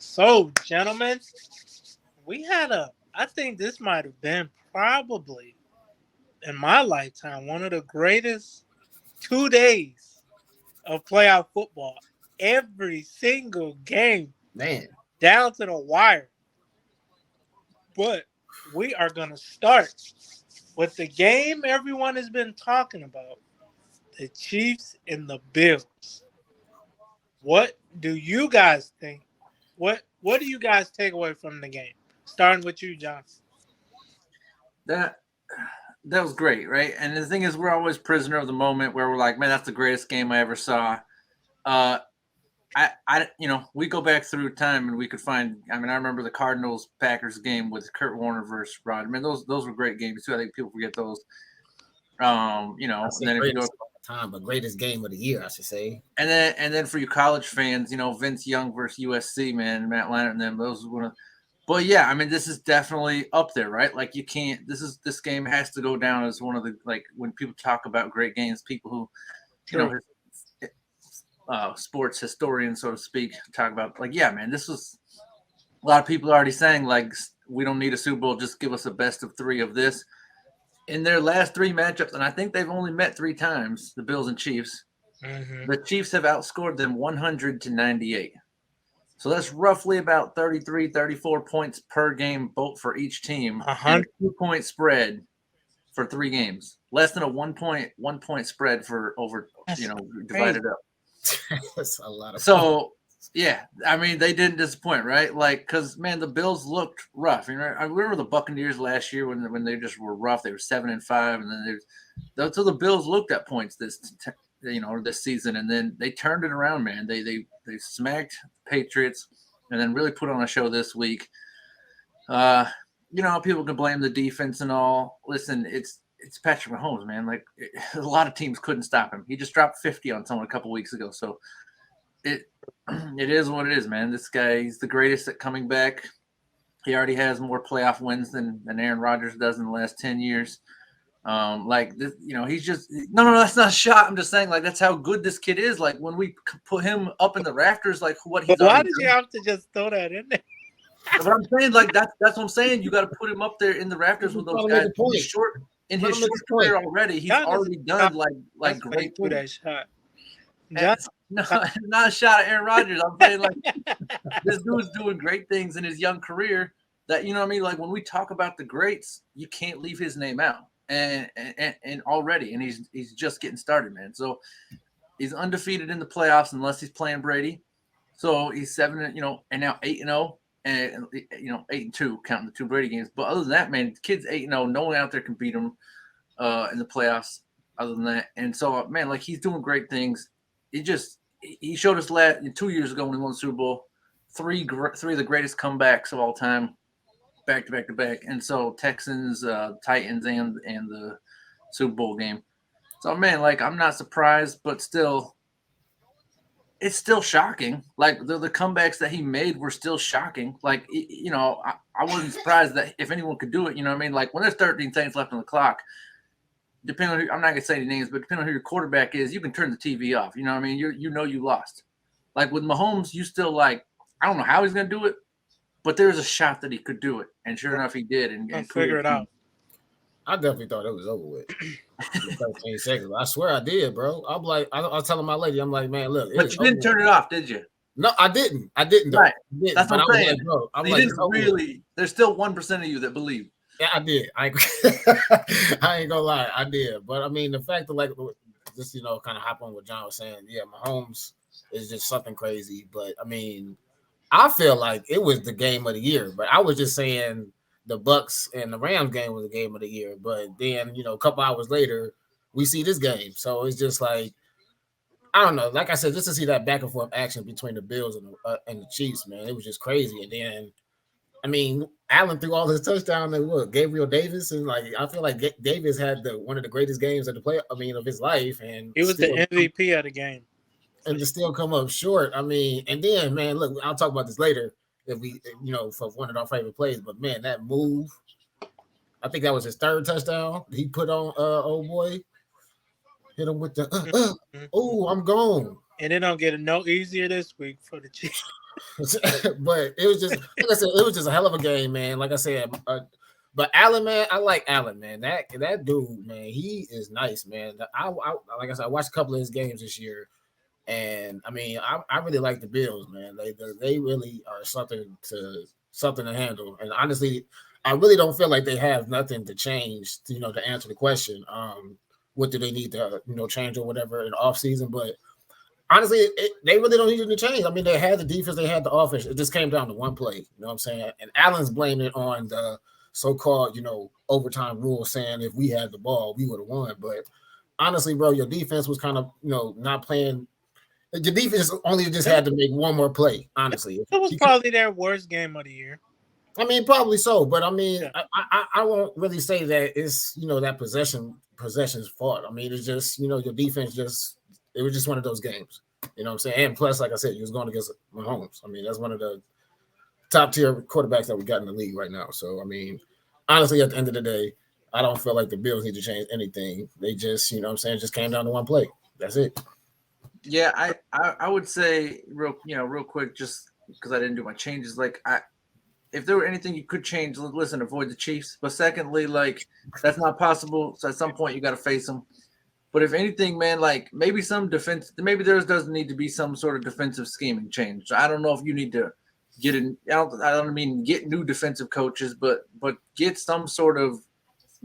So, gentlemen, I think this might have been probably in my lifetime one of the greatest 2 days of playoff football. Every single game Man, down to the wire. But we are going to start with the game everyone has been talking about, the Chiefs and the Bills. What do you guys think? What do you guys take away from the game? Starting with you, John. That that was great, right? And the thing is, we're always prisoner of the moment where we're like, man, that's the greatest game I ever saw. Uh, we go back through time and we could find. I mean, I remember the Cardinals Packers game with Kurt Warner versus Rod. I mean, those were great games too. I think people forget those. And then if you go time, but greatest game of the year, I should say. And then for you college fans, Vince Young versus USC, man, Matt Leinart and them, those were. But yeah, I mean, this is definitely up there, right? Like you can't. This game has to go down as one of the, like, when people talk about great games, people who, sports historians, so to speak, talk about, like, yeah, man, this was, a lot of people are already saying, like, we don't need a Super Bowl, just give us a best of three of this. In their last three matchups, and I think they've only met three times, the Bills and Chiefs, the Chiefs have outscored them 100-98. So that's roughly about 33, 34 points per game both for each team. And a 2-point spread for 3 games. Less than a one point spread for over, divided up. That's a lot of points. Yeah, I mean, they didn't disappoint, right? Like, because, man, the Bills looked rough. I remember the Buccaneers last year when they just were rough. They were 7-5, and then so the Bills looked at points this season, and then they turned it around, man. They smacked the Patriots, and then really put on a show this week. People can blame the defense and all. Listen, it's Patrick Mahomes, man. Like, a lot of teams couldn't stop him. He just dropped 50 on someone a couple weeks ago, so it is what it is, man. This guy, he's the greatest at coming back. He already has more playoff wins than Aaron Rodgers does in the last 10 years. He's just no, that's not a shot. I'm just saying, like, that's how good this kid is. Like, when we put him up in the rafters, like, what he's. But why did you have to just throw that in there? But I'm saying, like, that's what I'm saying. You got to put him up there in the rafters with those guys. In his short career already, he's already done like great things. That shot. No, not a shot at Aaron Rodgers. I'm saying, like, this dude's doing great things in his young career. That, like, when we talk about the greats, you can't leave his name out. And already, and he's just getting started, man. So he's undefeated in the playoffs unless he's playing Brady. So he's 7, and now 8-0, and 8-2 counting the 2 Brady games. But other than that, man, the kid's 8-0. No one out there can beat him in the playoffs. Other than that, and so, man, like, he's doing great things. He showed us 2 years ago when he won the Super Bowl, three of the greatest comebacks of all time, back to back. And so Texans, Titans, and the Super Bowl game. So, man, like, I'm not surprised, but still, it's still shocking. Like, the comebacks that he made were still shocking. Like, I wasn't surprised that if anyone could do it, like, when there's 13 seconds left on the clock, depending on who, I'm not gonna say any names, but depending on who your quarterback is, you can turn the TV off. You know what I mean? You lost. Like, with Mahomes, you still, like, I don't know how he's gonna do it, but there's a shot that he could do it, and sure enough, he did. And figure it out. I definitely thought it was over with. 13 seconds. I swear I did, bro. I'm like, I was telling my lady, I'm like, man, look. But you didn't turn it off, did you? No, I didn't. Though. Right. Didn't. That's what I'm saying. Like, bro, you didn't really. There's still 1% of you that believe. Yeah, I did. I ain't gonna lie, I did. But I mean, the fact that, like, just kind of hop on what John was saying. Yeah, Mahomes is just something crazy. But I mean, I feel like it was the game of the year. But I was just saying the Bucks and the Rams game was the game of the year. But then, a couple hours later, we see this game. So it's just like, I don't know. Like I said, just to see that back and forth action between the Bills and the Chiefs, man, it was just crazy. And then, I mean, Allen threw all his touchdowns and Gabriel Davis, and, like, I feel like Davis had one of the greatest games of of his life, and he was the MVP of the game, and to still come up short. I mean, and then, man, look, I'll talk about this later if we, for one of our favorite plays, but man, that move, I think that was his 3rd touchdown he put on old boy, hit him with the oh, I'm gone. And it don't get no easier this week for the Chiefs. But it was just like I said, it was just a hell of a game, man. Like I said, but Allen, man, I like Allen, man. That dude, man, he is nice, man. I like I said, I watched a couple of his games this year, and I mean, I really like the Bills, man. They really are something to handle. And honestly, I really don't feel like they have nothing to change, to answer the question. What do they need to change or whatever in the offseason? But honestly, they really don't need it to change. I mean, they had the defense, they had the offense. It just came down to one play. You know what I'm saying? And Allen's blaming it on the so-called, overtime rule, saying if we had the ball, we would have won. But honestly, bro, your defense was kind of, not playing. The defense only just had to make one more play. Honestly, it was probably their worst game of the year. I mean, probably so, but I mean, yeah. I won't really say that it's that possession's fault. I mean, it's just your defense it was just one of those games. You know what I'm saying? And plus, like I said, you was going against Mahomes. I mean, that's one of the top tier quarterbacks that we got in the league right now. So I mean, honestly, at the end of the day, I don't feel like the Bills need to change anything. They just, just came down to one play. That's it. Yeah, I would say real quick, just because I didn't do my changes, if there were anything you could change, listen, avoid the Chiefs. But secondly, that's not possible. So at some point you got to face them. But if anything, man, maybe there does need to be some sort of defensive scheming change. I don't know if you need to get in. I don't mean get new defensive coaches, but get some sort of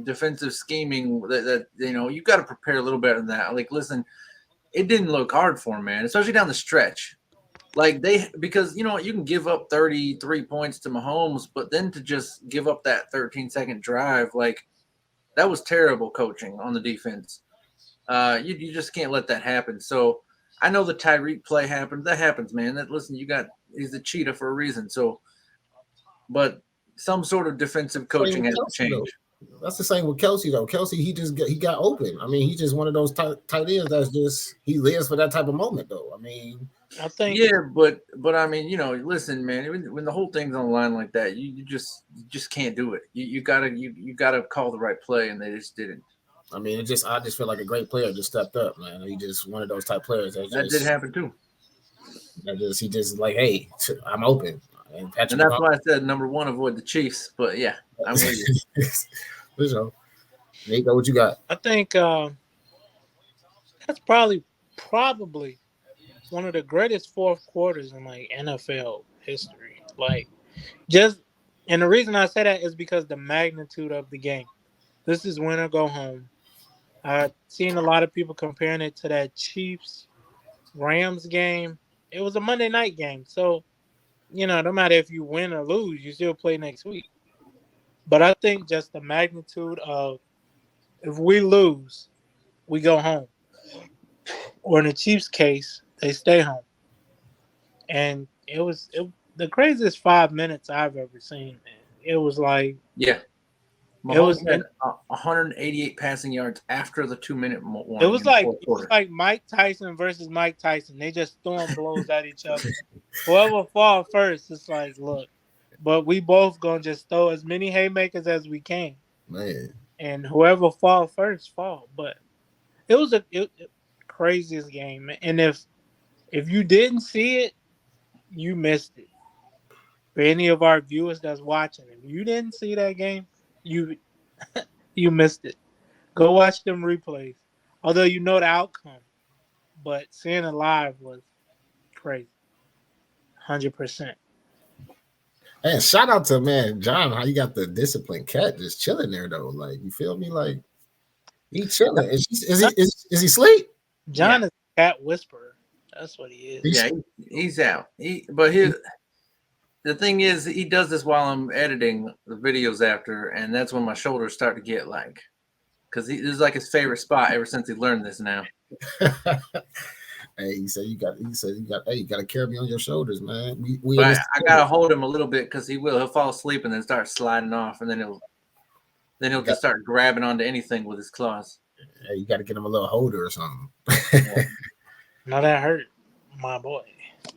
defensive scheming that you got to prepare a little better than that. Listen, it didn't look hard for them, man, especially down the stretch. Because you can give up 33 points to Mahomes, but then to just give up that 13-second drive, that was terrible coaching on the defense. You just can't let that happen. So I know the Tyreek play happened. That happens, man. He's a cheetah for a reason. So, but some sort of defensive coaching has to change. That's the same with Kelsey though. Kelsey, he got open. I mean, he's just one of those tight ends that's just he lives for that type of moment though. I mean, I think but I mean, listen, man, when the whole thing's on the line like that, you just can't do it. You gotta call the right play, and they just didn't. I mean, I just feel like a great player just stepped up, man. He just one of those type players that did happen too. He just like, hey, I'm open. And that's why I said number one, avoid the Chiefs. But yeah, I'm with you. So, Nico, what you got? I think that's probably one of the greatest fourth quarters in NFL history. And the reason I say that is because the magnitude of the game. This is win or go home. I've seen a lot of people comparing it to that Chiefs-Rams game. It was a Monday night game, so no matter if you win or lose, you still play next week. But I think just the magnitude of if we lose, we go home. Or in the Chiefs' case, they stay home. And it was the craziest 5 minutes I've ever seen. Man. It was yeah. Mahomes had 188 passing yards after the 2-minute warning. It was like Mike Tyson versus Mike Tyson. They just throwing blows at each other. Whoever fall first, it's look. But we both gonna just throw as many haymakers as we can. Man. And whoever fall first, fall. But it was the craziest game. And if you didn't see it, you missed it. For any of our viewers that's watching, if you didn't see that game, you missed it. Go watch them replays. Although you know the outcome, but seeing it live was crazy. 100%. And shout out to John, how you got the disciplined cat just chilling there though. You feel me? He chilling. Is he asleep? John is a cat whisperer. That's what he is. Yeah, he's out. The thing is, he does this while I'm editing the videos after, and that's when my shoulders start to get because this is his favorite spot ever since he learned this now. Hey, he said you got to carry me on your shoulders, man. I gotta hold him a little bit because he'll fall asleep and then start sliding off, and then he'll just start grabbing onto anything with his claws. Hey, you got to get him a little holder or something. No, that hurt, my boy.